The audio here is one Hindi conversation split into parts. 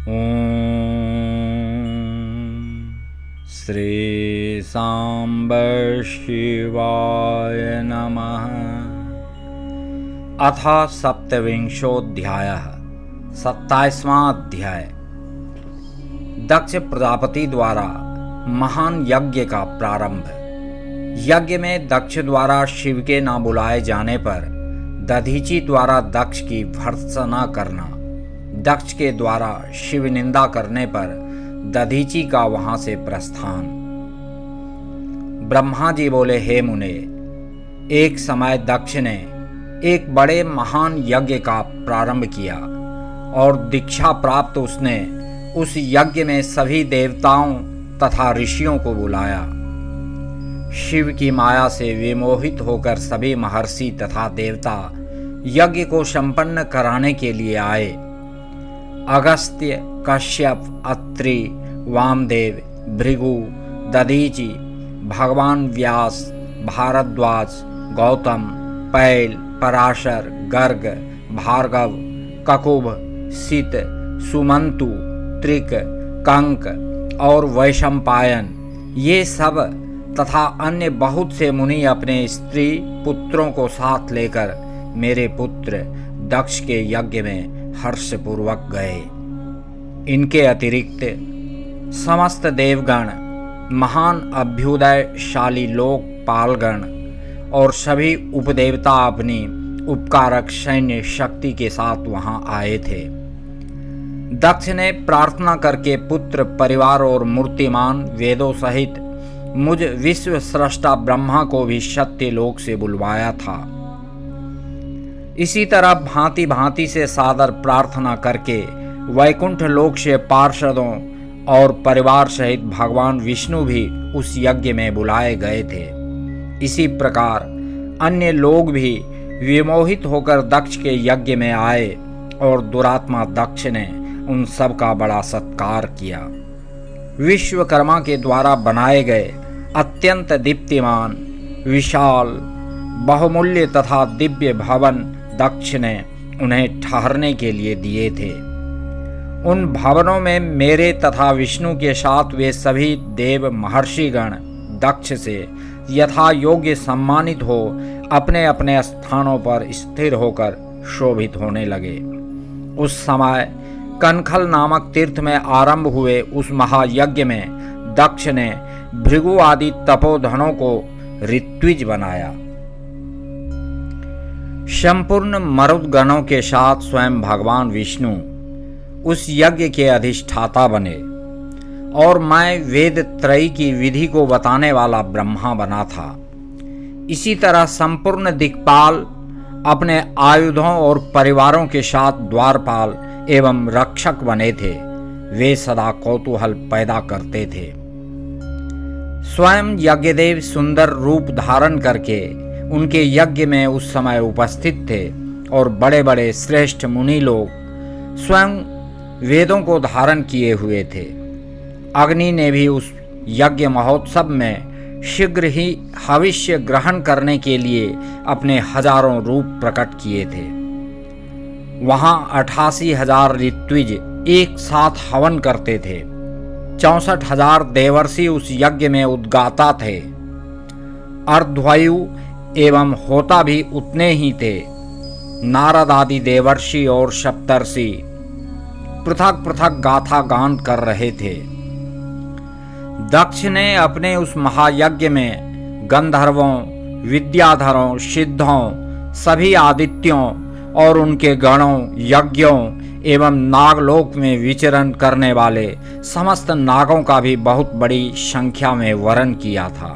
ॐ श्री सांब शिवाय नमः। अथ सप्तविंशोऽध्यायः। 27वां अध्याय। दक्ष प्रजापति द्वारा महान यज्ञ का प्रारंभ। यज्ञ में दक्ष द्वारा शिव के न बुलाए जाने पर दधीचि द्वारा दक्ष की भर्त्सना करना, दक्ष के द्वारा शिव निंदा करने पर दधीचि का वहां से प्रस्थान। ब्रह्मा जी बोले, हे मुने, एक समय दक्ष ने एक बड़े महान यज्ञ का प्रारंभ किया और दीक्षा प्राप्त उसने उस यज्ञ में सभी देवताओं तथा ऋषियों को बुलाया। शिव की माया से विमोहित होकर सभी महर्षि तथा देवता यज्ञ को संपन्न कराने के लिए आए। अगस्त्य, कश्यप, अत्रि, वामदेव, भृगु, दधीचि, भगवान व्यास, भारद्वाज, गौतम, पैल, पराशर, गर्ग, भार्गव, ककुभ, सित, सुमंतु, त्रिक, कंक और वैशंपायन, ये सब तथा अन्य बहुत से मुनि अपने स्त्री पुत्रों को साथ लेकर मेरे पुत्र दक्ष के यज्ञ में हर्षपूर्वक गए। इनके अतिरिक्त समस्त देवगण, महान अभ्युदयशाली लोकपालगण और सभी उपदेवता अपनी उपकारक सैन्य शक्ति के साथ वहां आए थे। दक्ष ने प्रार्थना करके पुत्र, परिवार और मूर्तिमान वेदों सहित मुझ विश्व स्रष्टा ब्रह्मा को भी सत्य लोक से बुलवाया था। इसी तरह भांति भांति से सादर प्रार्थना करके वैकुंठ लोक से पार्षदों और परिवार सहित भगवान विष्णु भी उस यज्ञ में बुलाए गए थे। इसी प्रकार अन्य लोग भी विमोहित होकर दक्ष के यज्ञ में आए और दुरात्मा दक्ष ने उन सब का बड़ा सत्कार किया। विश्वकर्मा के द्वारा बनाए गए अत्यंत दीप्तिमान, विशाल, बहुमूल्य तथा दिव्य भवन दक्ष ने उन्हें ठहरने के लिए दिए थे। उन भवनों में मेरे तथा विष्णु के साथ वे सभी देव महर्षिगण दक्ष से यथा योग्य सम्मानित हो अपने अपने स्थानों पर स्थिर होकर शोभित होने लगे। उस समय कनखल नामक तीर्थ में आरंभ हुए उस महायज्ञ में दक्ष ने भृगु आदि तपोधनों को ऋत्विज बनाया। संपूर्ण मरुदगणों के साथ स्वयं भगवान विष्णु उस यज्ञ के अधिष्ठाता बने और मैं वेद त्रयी की विधि को बताने वाला ब्रह्मा बना था। इसी तरह संपूर्ण दिक्पाल अपने आयुधों और परिवारों के साथ द्वारपाल एवं रक्षक बने थे। वे सदा कौतूहल पैदा करते थे। स्वयं यज्ञदेव सुंदर रूप धारण करके उनके यज्ञ में उस समय उपस्थित थे और बड़े बड़े श्रेष्ठ मुनि लोग स्वयं वेदों को धारण किए हुए थे। अग्नि ने भी उस यज्ञ महोत्सव में शीघ्र ही हविष्य ग्रहण करने के लिए अपने हजारों रूप प्रकट किए थे। वहां 88,000 ऋत्विज एक साथ हवन करते थे। 64,000 देवर्षि उस यज्ञ में उद्गाता थे। अर्धवायु एवं होता भी उतने ही थे। नारद आदि देवर्षि और सप्तर्षि पृथक पृथक गाथा गान कर रहे थे। दक्ष ने अपने उस महायज्ञ में गंधर्वों, विद्याधरों, सिद्धों, सभी आदित्यों और उनके गणों, यज्ञों एवं नागलोक में विचरण करने वाले समस्त नागों का भी बहुत बड़ी संख्या में वरण किया था।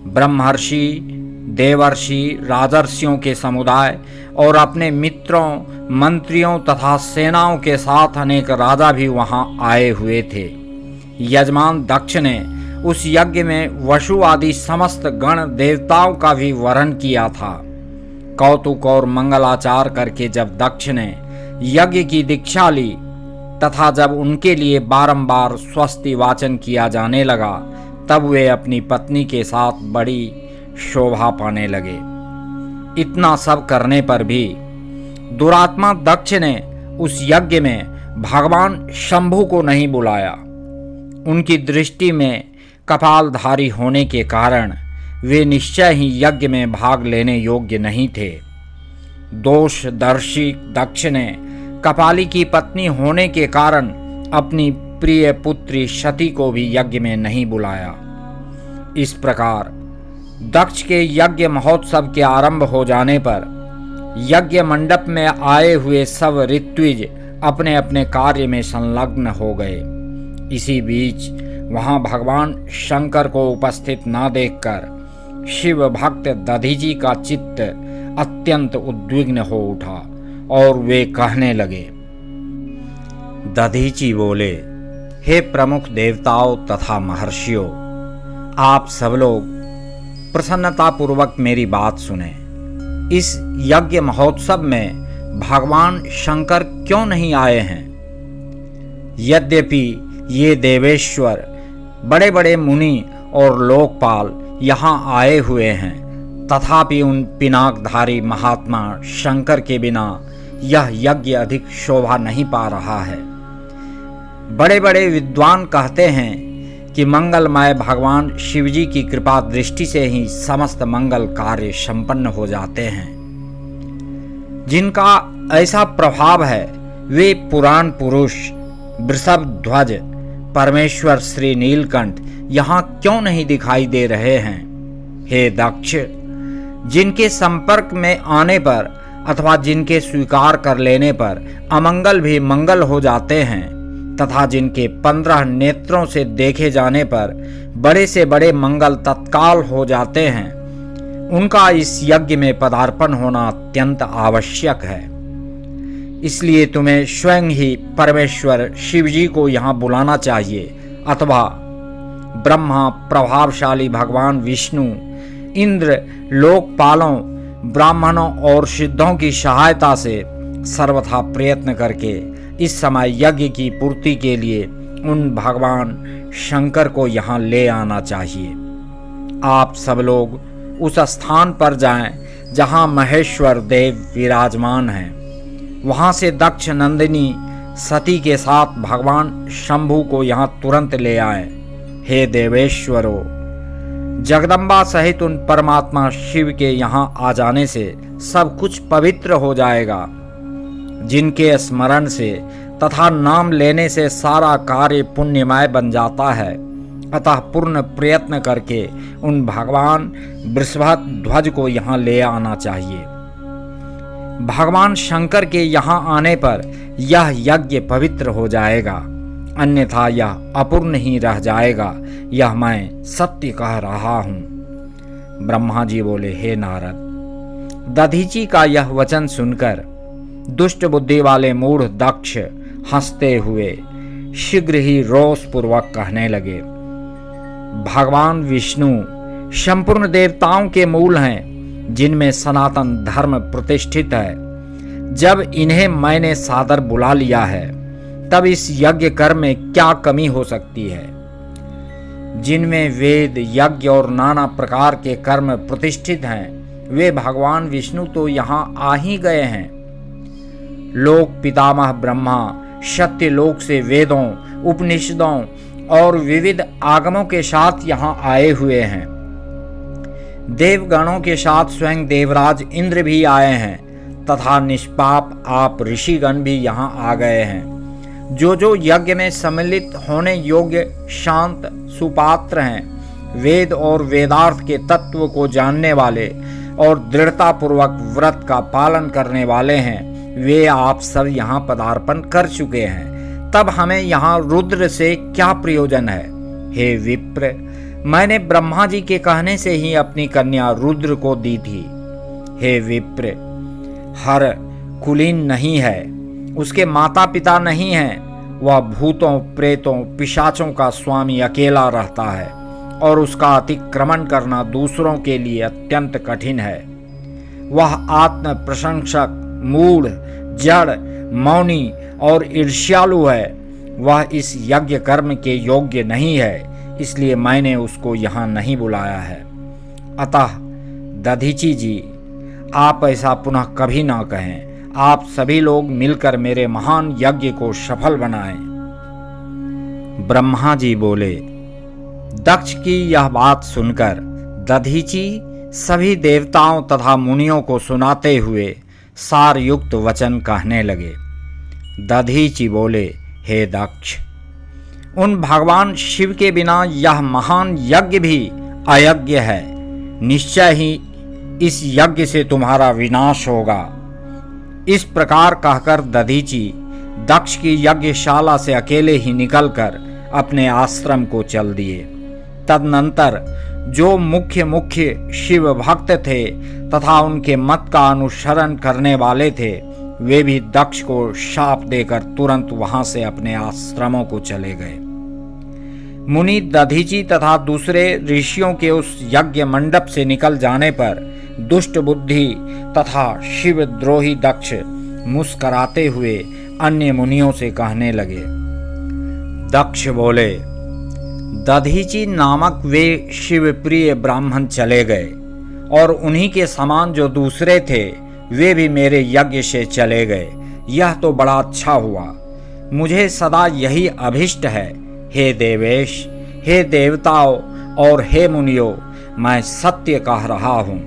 ब्रह्मर्षि, देवर्षि, राजर्षियों के समुदाय और अपने मित्रों, मंत्रियों तथा सेनाओं के साथ अनेक राजा भी वहां आए हुए थे। यजमान दक्ष ने उस यज्ञ में वसु आदि समस्त गण देवताओं का भी वरण किया था। कौतुक और मंगलाचार करके जब दक्ष ने यज्ञ की दीक्षा ली तथा जब उनके लिए बारंबार स्वस्ति वाचन किया जाने लगा, तब वे अपनी पत्नी के साथ बड़ी शोभा पाने लगे। इतना सब करने पर भी दुरात्मा दक्ष ने उस यज्ञ में भगवान शंभु को नहीं बुलाया। उनकी दृष्टि में कपालधारी होने के कारण वे निश्चय ही यज्ञ में भाग लेने योग्य नहीं थे। दोषदर्शी दक्ष ने कपाली की पत्नी होने के कारण अपनी प्रिय पुत्री सती को भी यज्ञ में नहीं बुलाया। इस प्रकार दक्ष के यज्ञ महोत्सव के आरंभ हो जाने पर यज्ञ मंडप में आए हुए सब ऋत्विज अपने अपने कार्य में संलग्न हो गए। इसी बीच वहां भगवान शंकर को उपस्थित न देखकर शिव भक्त दधीची का चित्त अत्यंत उद्विग्न हो उठा और वे कहने लगे। दधीची बोले, हे प्रमुख देवताओं तथा महर्षियों, आप सब लोग प्रसन्नतापूर्वक मेरी बात सुने। इस यज्ञ महोत्सव में भगवान शंकर क्यों नहीं आए हैं? यद्यपि ये देवेश्वर, बड़े बड़े मुनि और लोकपाल यहाँ आए हुए हैं, तथापि उन पिनाकधारी महात्मा शंकर के बिना यह यज्ञ अधिक शोभा नहीं पा रहा है। बड़े बड़े विद्वान कहते हैं कि मंगलमय भगवान शिवजी की कृपा दृष्टि से ही समस्त मंगल कार्य संपन्न हो जाते हैं। जिनका ऐसा प्रभाव है वे पुराण पुरुष वृषभ ध्वज परमेश्वर श्री नीलकंठ यहाँ क्यों नहीं दिखाई दे रहे हैं? हे दक्ष, जिनके संपर्क में आने पर अथवा जिनके स्वीकार कर लेने पर अमंगल भी मंगल हो जाते हैं तथा जिनके 15 नेत्रों से देखे जाने पर बड़े से बड़े मंगल तत्काल हो जाते हैं, उनका इस यज्ञ में पदार्पण होना अत्यंत आवश्यक है। इसलिए तुम्हें स्वयं ही परमेश्वर शिवजी को यहाँ बुलाना चाहिए अथवा ब्रह्मा, प्रभावशाली भगवान विष्णु, इंद्र, लोकपालों, ब्राह्मणों और सिद्धों की सहायता से सर्वथा प्रयत्न करके इस समय यज्ञ की पूर्ति के लिए उन भगवान शंकर को यहाँ ले आना चाहिए। आप सब लोग उस स्थान पर जाएं जहाँ महेश्वर देव विराजमान हैं। वहाँ से दक्ष नंदिनी सती के साथ भगवान शंभु को यहाँ तुरंत ले आए। हे देवेश्वरों, जगदम्बा सहित उन परमात्मा शिव के यहाँ आ जाने से सब कुछ पवित्र हो जाएगा। जिनके स्मरण से तथा नाम लेने से सारा कार्य पुण्यमय बन जाता है, अतः पूर्ण प्रयत्न करके उन भगवान वृषभ ध्वज को यहाँ ले आना चाहिए। भगवान शंकर के यहाँ आने पर यह यज्ञ पवित्र हो जाएगा, अन्यथा यह अपूर्ण ही रह जाएगा। यह मैं सत्य कह रहा हूँ। ब्रह्मा जी बोले, हे नारद, दधीची का यह वचन सुनकर दुष्ट बुद्धि वाले मूढ़ दक्ष हंसते हुए शीघ्र ही रोष पूर्वक कहने लगे, भगवान विष्णु संपूर्ण देवताओं के मूल हैं, जिनमें सनातन धर्म प्रतिष्ठित है। जब इन्हें मैंने सादर बुला लिया है, तब इस यज्ञ कर्म में क्या कमी हो सकती है? जिनमें वेद, यज्ञ और नाना प्रकार के कर्म प्रतिष्ठित हैं, वे भगवान विष्णु तो यहाँ आ ही गए हैं। लोक पितामह ब्रह्मा सत्यलोक से वेदों, उपनिषदों और विविध आगमों के साथ यहाँ आए हुए हैं। देवगणों के साथ स्वयं देवराज इंद्र भी आए हैं तथा निष्पाप आप ऋषिगण भी यहाँ आ गए हैं। जो जो यज्ञ में सम्मिलित होने योग्य शांत सुपात्र हैं, वेद और वेदार्थ के तत्व को जानने वाले और दृढ़ता पूर्वक व्रत का पालन करने वाले हैं, वे आप सब यहाँ पदार्पण कर चुके हैं। तब हमें यहाँ रुद्र से क्या प्रयोजन है? हे विप्र, मैंने ब्रह्मा जी के कहने से ही अपनी कन्या रुद्र को दी थी। हे विप्र, हर कुलीन नहीं है, उसके माता पिता नहीं हैं। वह भूतों, प्रेतों, पिशाचों का स्वामी अकेला रहता है और उसका अतिक्रमण करना दूसरों के लिए अत्यंत कठिन है। वह आत्म प्रशंसक, मूढ़, जड़, मौनी और ईर्ष्यालु है। वह इस यज्ञ कर्म के योग्य नहीं है, इसलिए मैंने उसको यहाँ नहीं बुलाया है। अतः दधीची जी, आप ऐसा पुनः कभी ना कहें। आप सभी लोग मिलकर मेरे महान यज्ञ को सफल बनाएं। ब्रह्मा जी बोले। दक्ष की यह बात सुनकर दधीची सभी देवताओं तथा मुनियों को सुनाते हुए सार युक्त वचन कहने लगे। दधीची बोले, हे दक्ष, उन भगवान शिव के बिना यह महान यज्ञ भी अयज्ञ है। निश्चय ही इस यज्ञ से तुम्हारा विनाश होगा। इस प्रकार कहकर दधीची दक्ष की यज्ञशाला से अकेले ही निकलकर अपने आश्रम को चल दिए। तदनंतर जो मुख्य शिव भक्त थे तथा उनके मत का अनुसरण करने वाले थे, वे भी दक्ष को शाप देकर तुरंत वहां से अपने आश्रमों को चले गए। मुनि दधीची तथा दूसरे ऋषियों के उस यज्ञ मंडप से निकल जाने पर दुष्ट बुद्धि तथा शिवद्रोही दक्ष मुस्कराते हुए अन्य मुनियों से कहने लगे। दक्ष बोले, दधीची नामक वे शिवप्रिय ब्राह्मण चले गए और उन्हीं के समान जो दूसरे थे वे भी मेरे यज्ञ से चले गए। यह तो बड़ा अच्छा हुआ। मुझे सदा यही अभिष्ट है। हे देवेश, हे देवताओं और हे मुनियों, मैं सत्य कह रहा हूँ।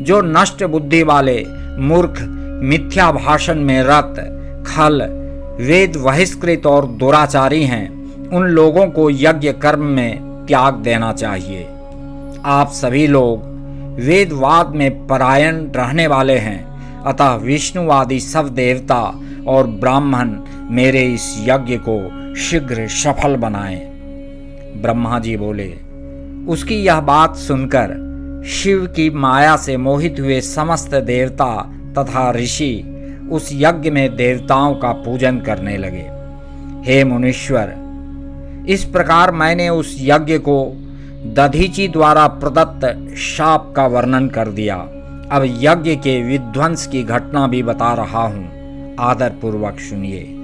जो नष्ट बुद्धि वाले मूर्ख मिथ्या भाषण में रत, खल, वेद बहिष्कृत और दुराचारी हैं, उन लोगों को यज्ञ कर्म में त्याग देना चाहिए। आप सभी लोग वेदवाद में परायण रहने वाले हैं, अतः विष्णुवादी सब देवता और ब्राह्मण मेरे इस यज्ञ को शीघ्र सफल बनाएं। ब्रह्मा जी बोले। उसकी यह बात सुनकर शिव की माया से मोहित हुए समस्त देवता तथा ऋषि उस यज्ञ में देवताओं का पूजन करने लगे। हे मुनीश्वर, इस प्रकार मैंने उस यज्ञ को दधीची द्वारा प्रदत्त शाप का वर्णन कर दिया। अब यज्ञ के विध्वंस की घटना भी बता रहा हूँ, आदर पूर्वक सुनिए।